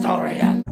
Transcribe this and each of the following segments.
historian.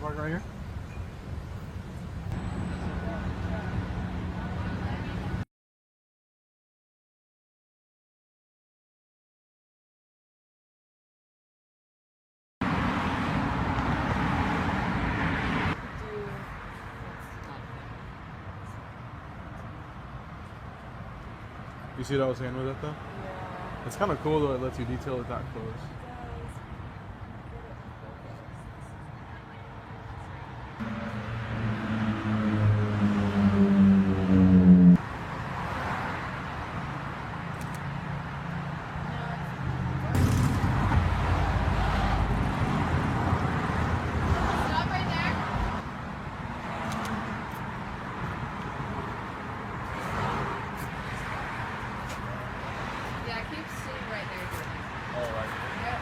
Park right here. You see what I was saying with that though? Yeah. It's kind of cool though, it lets you detail it that close. Yeah, keep sitting right there. Oh, right. Yep.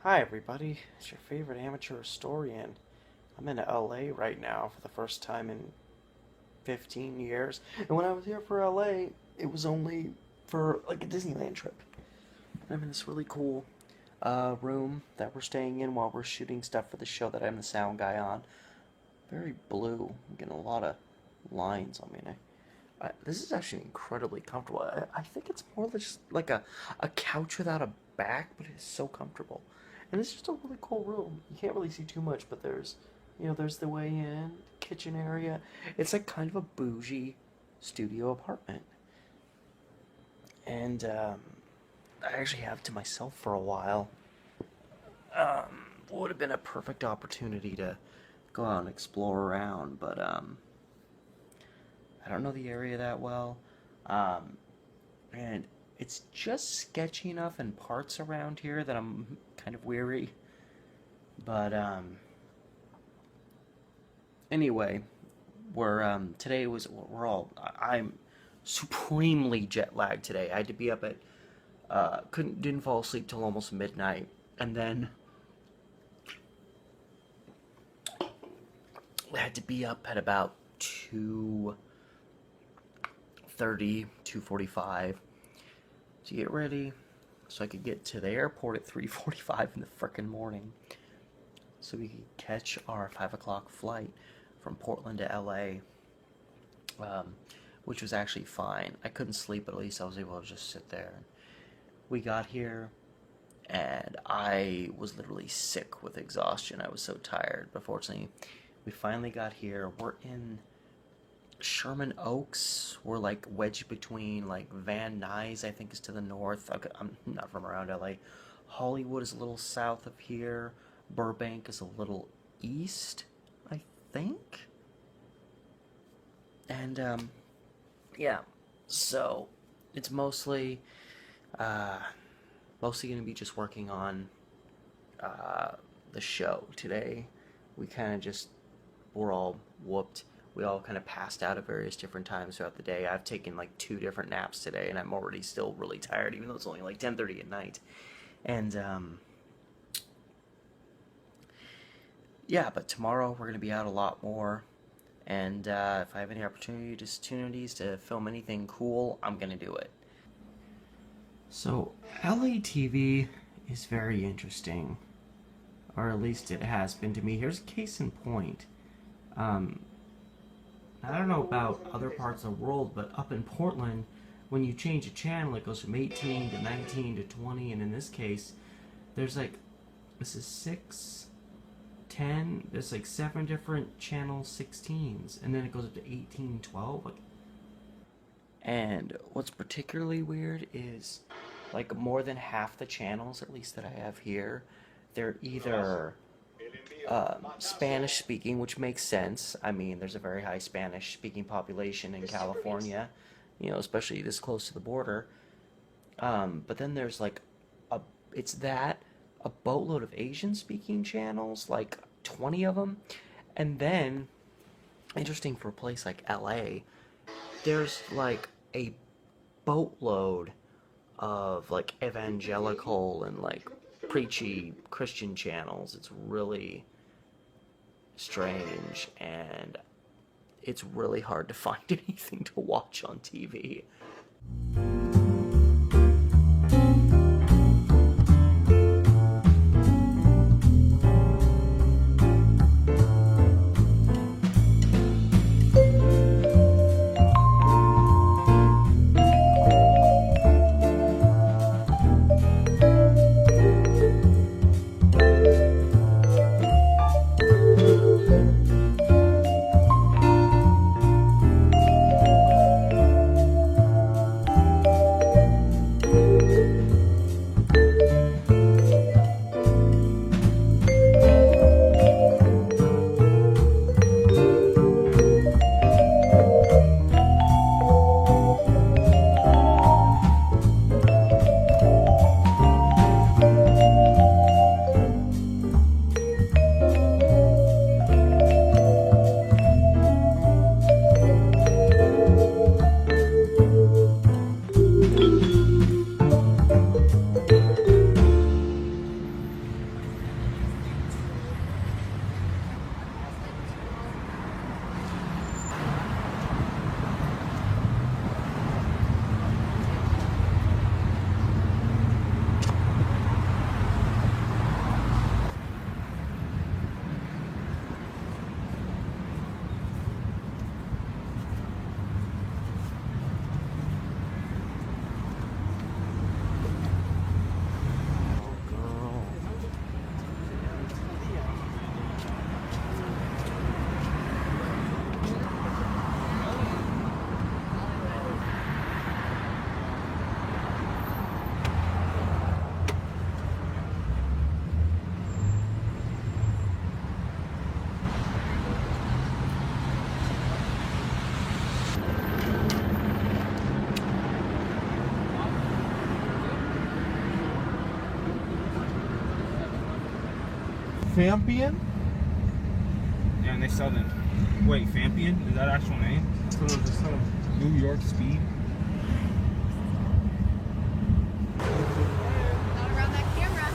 Hi everybody, it's your favorite amateur historian. I'm in LA right now for the first time in 15 years. And when I was here for LA, it was only for like a Disneyland trip. I'm in this really cool room that we're staying in while we're shooting stuff for the show that I'm the sound guy on. Very blue. I'm getting a lot of lines on me. This is actually incredibly comfortable. I think it's more just like a couch without a back, but it's so comfortable. And it's just a really cool room. You can't really see too much, but there's the way in, kitchen area. It's like kind of a bougie studio apartment. And I actually have to myself for a while. Would have been a perfect opportunity to go out and explore around, but I don't know the area that well, and it's just sketchy enough in parts around here that I'm kind of weary. But anyway, I'm supremely jet lagged today. I had to be up at didn't fall asleep till almost midnight, and then I had to be up at about 2:45 to get ready so I could get to the airport at 3:45 in the frickin' morning so we could catch our 5 o'clock flight from Portland to LA, which was actually fine. I couldn't sleep, but at least I was able to just sit there. We got here, and I was literally sick with exhaustion. I was so tired, but fortunately, we finally got here. We're in Sherman Oaks. We're like wedged between like Van Nuys, I think, is to the north. Okay, I'm not from around LA. Hollywood is a little south of here. Burbank is a little east, I think. And yeah, so it's mostly gonna be just working on the show today. We're all whooped. We all kind of passed out at various different times throughout the day. I've taken like 2 different naps today, and I'm already still really tired, even though it's only like 10:30 at night. And yeah, but tomorrow we're gonna be out a lot more. And if I have any opportunities to film anything cool, I'm gonna do it. So LA TV is very interesting, or at least it has been to me. Here's a case in point. I don't know about other parts of the world, but up in Portland, when you change a channel, it goes from 18 to 19 to 20, and in this case, there's like, this is 6, 10, there's like 7 different channel 16s, and then it goes up to 18, 12. And what's particularly weird is, like, more than half the channels, at least that I have here, they're either Spanish speaking, which makes sense. I mean, there's a very high Spanish speaking population in California, especially this close to the border. But then there's like a boatload of Asian speaking channels, like 20 of them. And then, interesting for a place like LA, there's like a boatload of like evangelical and like preachy Christian channels. It's really strange, and it's really hard to find anything to watch on TV. Fampian? Yeah, and they sell them. Wait, Fampian? Is that actual name? So it just kind of New York Speed? Not around that camera.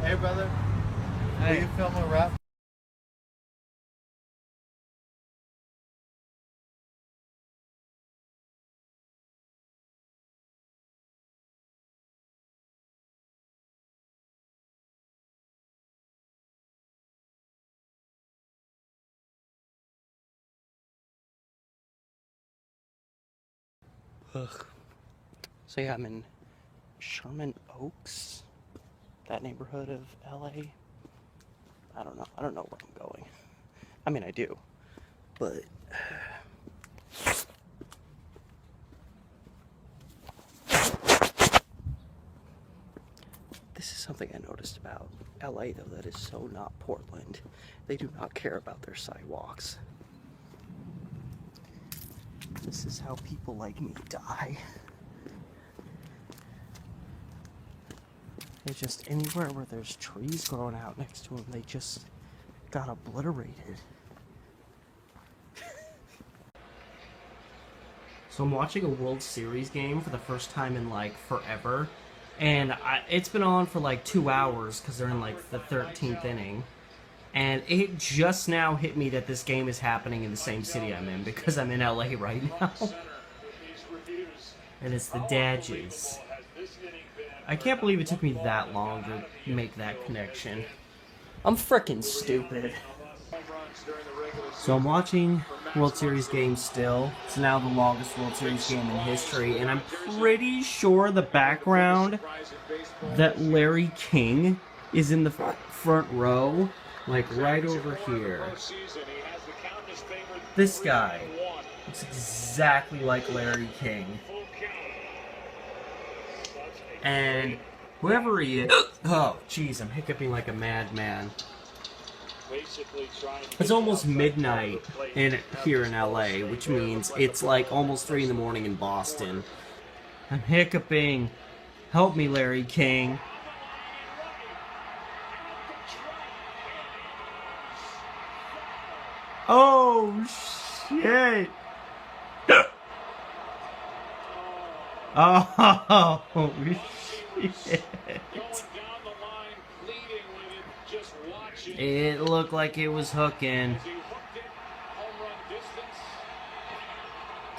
Hey, brother. Hey. Will you film a rap? Ugh. So yeah, I'm in Sherman Oaks, that neighborhood of LA. I don't know. I don't know where I'm going. I mean, I do, but this is something I noticed about LA, though, that is so not Portland. They do not care about their sidewalks. This is how people like me die. It's just anywhere where there's trees growing out next to them, they just got obliterated. So I'm watching a World Series game for the first time in like forever, and it's been on for like 2 hours because they're in like the 13th inning. And it just now hit me that this game is happening in the same city I'm in because I'm in LA right now. And it's the Dodgers. I can't believe it took me that long to make that connection. I'm frickin' stupid. So I'm watching World Series games still. It's now the longest World Series game in history, and I'm pretty sure the background that Larry King is in the front row, like right over here. This guy looks exactly like Larry King. And whoever he is, oh jeez, I'm hiccuping like a madman. It's almost midnight here in LA, which means it's like almost 3 in the morning in Boston. I'm hiccuping. Help me, Larry King. Oh shit! Oh shit! It looked like it was hooking.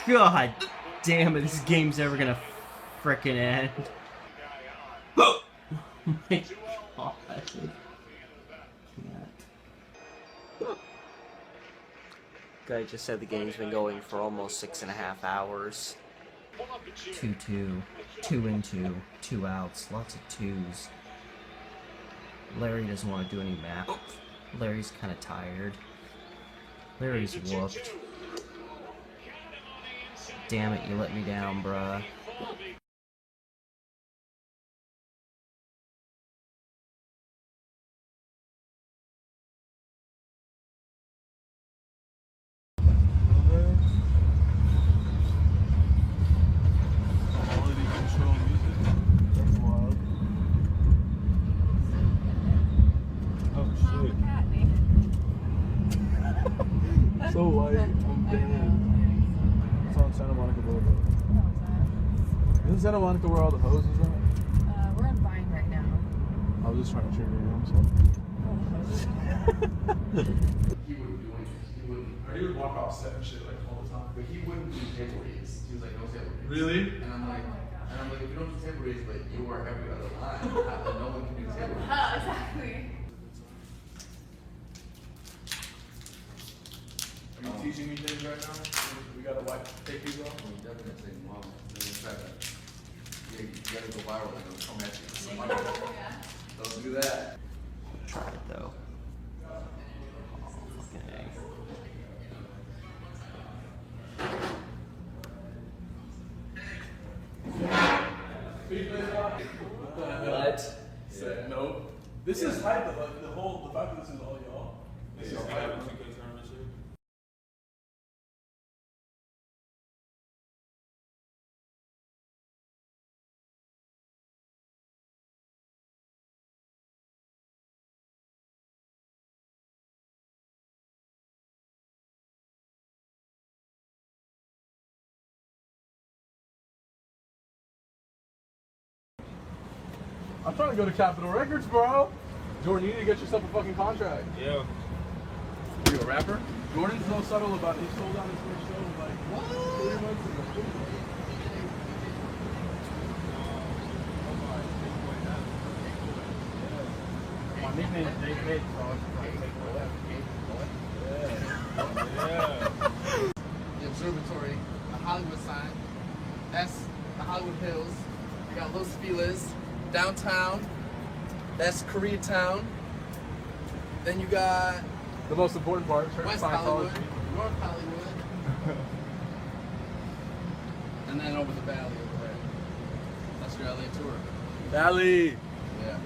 God damn it, this game's ever gonna frickin' end. Oh my god. Guy just said the game's been going for almost 6.5 hours. 2-2, 2-2, 2 outs, lots of twos. Larry doesn't want to do any math. Larry's kind of tired. Larry's whooped. Damn it, you let me down, bruh. So white, I'm dead. It's on Santa Monica Boulevard. Isn't Santa Monica where all the hoses are? We're on Vine right now. I was just trying to trigger you, I'm sorry. He wouldn't do anything. He wouldn't. Or he would walk off set and shit like all the time. But he wouldn't do table reads. He was like, no table reads. Really? And I'm like, if you don't do table reads, but you are every other line, no one can do table reads. Exactly. Are you teaching me things right now? We gotta take these off? We definitely say, Mom, in fact, you gotta go viral, they're gonna come at you. Don't do that. Try it though. What? Said no. This is hype, but like the fact that this is all y'all. This is hype. I'm trying to go to Capitol Records, bro. Jordan, you need to get yourself a fucking contract. Yeah. Are you a rapper? Jordan's so subtle about it. He sold out his first show like 3 months ago. My nickname is Big Hit, so it's like The observatory, the Hollywood sign, that's the Hollywood Hills. We got Los Feliz, downtown, that's Koreatown. Then you got The most important part, West Scientology. Hollywood, North Hollywood, and then over the valley over there. That's your LA tour. Valley. Yeah.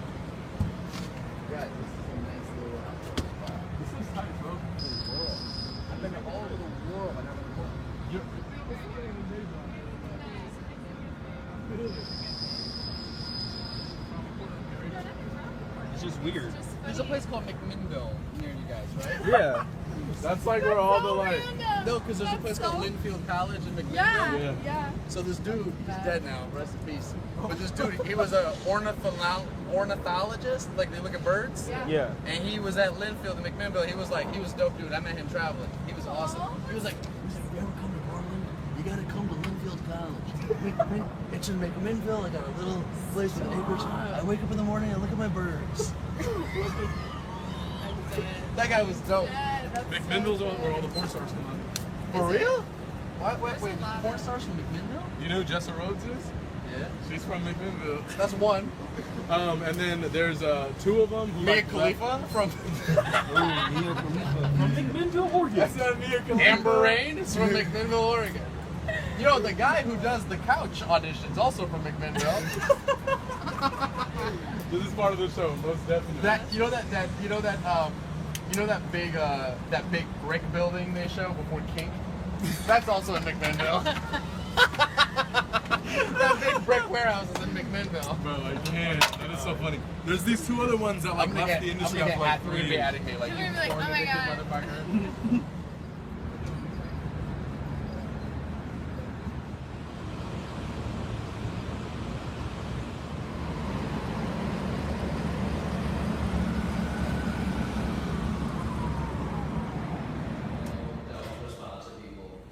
Right, this is a nice little outdoor spot. This is tight, bro. I've been all over the world, I never It's just weird. There's a place called McMinnville near you guys, right? Yeah. That's like where all the like. No, because there's a place called Linfield College in McMinnville. Yeah. Yeah. So this dude, he's dead now, rest in peace. But this dude, he was a ornithologist, like they look at birds. Yeah. And he was at Linfield in McMinnville. He was dope dude. I met him traveling. He was awesome. He was like, if you ever come to Portland, you gotta come to Linfield College. It's in McMinnville. I got a little place with acres. I wake up in the morning, I look at my birds. That guy was dope. McMinnville's where all the porn stars come out. For real? Wait, porn stars from McMinnville? You know who Jessa Rhodes is? Yeah. She's from McMinnville. That's one. And then there's 2 of them. Who Mia like Khalifa from From McMinnville, Oregon. That's not Mia Khalifa. Amber Rain is from McMinnville, Oregon. You know, the guy who does the couch auditions also from McMinnville. This is part of the show, most definitely. that big brick building they show before Kink? That's also in McMinnville. That big brick warehouse is in McMinnville. Bro, I can't. That is so funny. There's these 2 other ones that like left the industry after like 3 be years. adding me like, You're you gonna be like, porn oh my addicted God. motherfucker.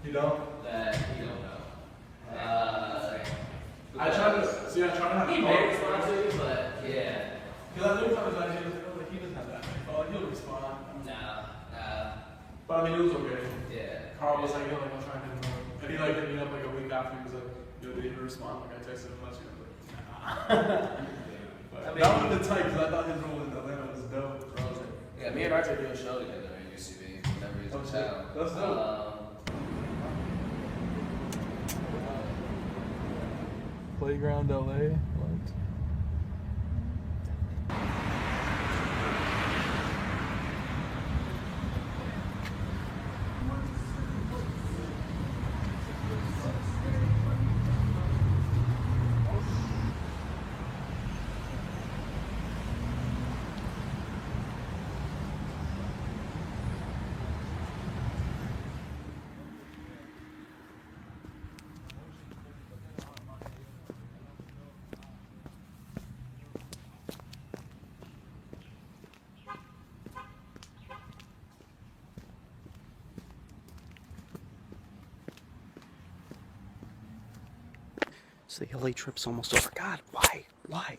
You don't? That you don't know. I try to have He may respond to you, but yeah. Because I looked on his IG, he doesn't have that. Oh, he'll respond. But I mean, it was okay. Yeah. Carl was like, yo, like, I'm trying to hit him up. And he like hit me up like a week after. He was like, yo, did he respond? Like, I texted him last year. I was like, nah. But that was the type, because I thought his role in Atlanta was dope. So I was like, Yeah, me and RJ do a show together at UCB whenever he's in town. That's dope. Playground LA. What? So the LA trip's almost over. God, why? Why?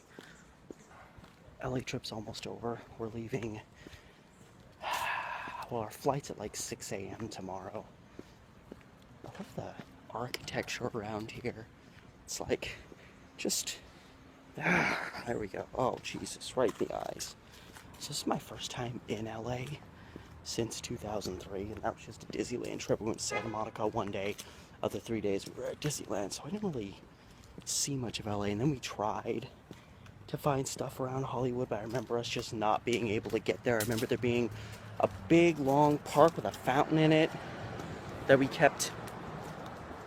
LA trip's almost over. We're leaving. Well, our flight's at like 6 a.m. tomorrow. I love the architecture around here. It's like, just, there we go. Oh, Jesus, right in the eyes. So this is my first time in LA since 2003, and that was just a Disneyland trip. We went to Santa Monica one day. Other 3 days we were at Disneyland, so I didn't really see much of LA. And then we tried to find stuff around Hollywood, but I remember us just not being able to get there. I remember there being a big, long park with a fountain in it that we kept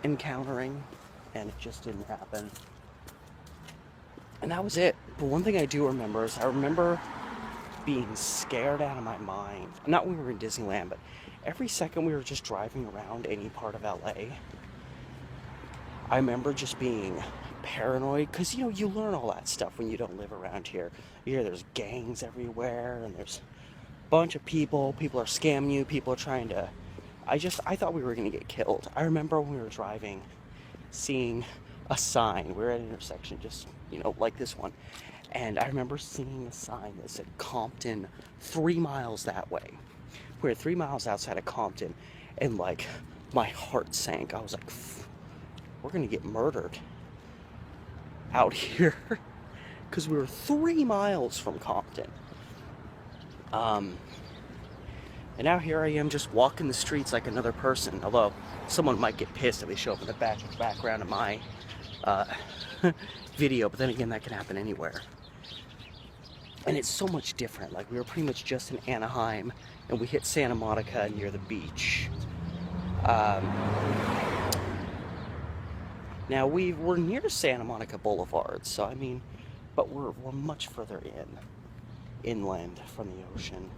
encountering, and it just didn't happen. And that was it. But one thing I do remember is I remember being scared out of my mind. Not when we were in Disneyland, but every second we were just driving around any part of LA, I remember just being paranoid, because, you know, you learn all that stuff when you don't live around here. You hear there's gangs everywhere, and there's a bunch of people are scamming you, people are trying to, I thought we were going to get killed. I remember when we were driving, seeing a sign. We were at an intersection, just, you know, like this one, and I remember seeing a sign that said Compton 3 miles that way. We were 3 miles outside of Compton, and like, my heart sank. I was like, we're gonna get murdered out here, because we were 3 miles from Compton. And now here I am just walking the streets like another person, although someone might get pissed if they show up in the background of my video, but then again, that can happen anywhere. And it's so much different. Like, we were pretty much just in Anaheim, and we hit Santa Monica near the beach. Now, we're near Santa Monica Boulevard, so I mean, but we're much further inland from the ocean.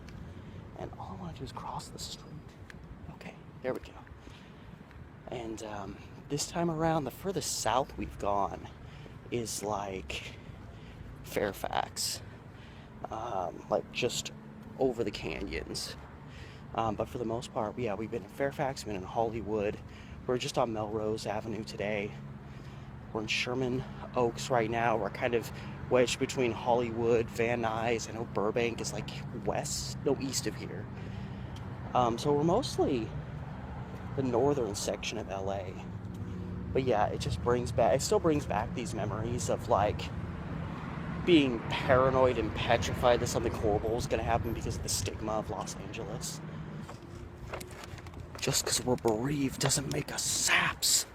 And all I want to do is cross the street. Okay, there we go. And this time around, the furthest south we've gone is like Fairfax, like just over the canyons. But for the most part, yeah, we've been in Fairfax, we've been in Hollywood. We're just on Melrose Avenue today. We're in Sherman Oaks right now. We're kind of wedged between Hollywood, Van Nuys. I know Burbank is like east of here. So we're mostly the northern section of LA. But yeah, it still brings back these memories of like being paranoid and petrified that something horrible is going to happen because of the stigma of Los Angeles. Just because we're bereaved doesn't make us saps.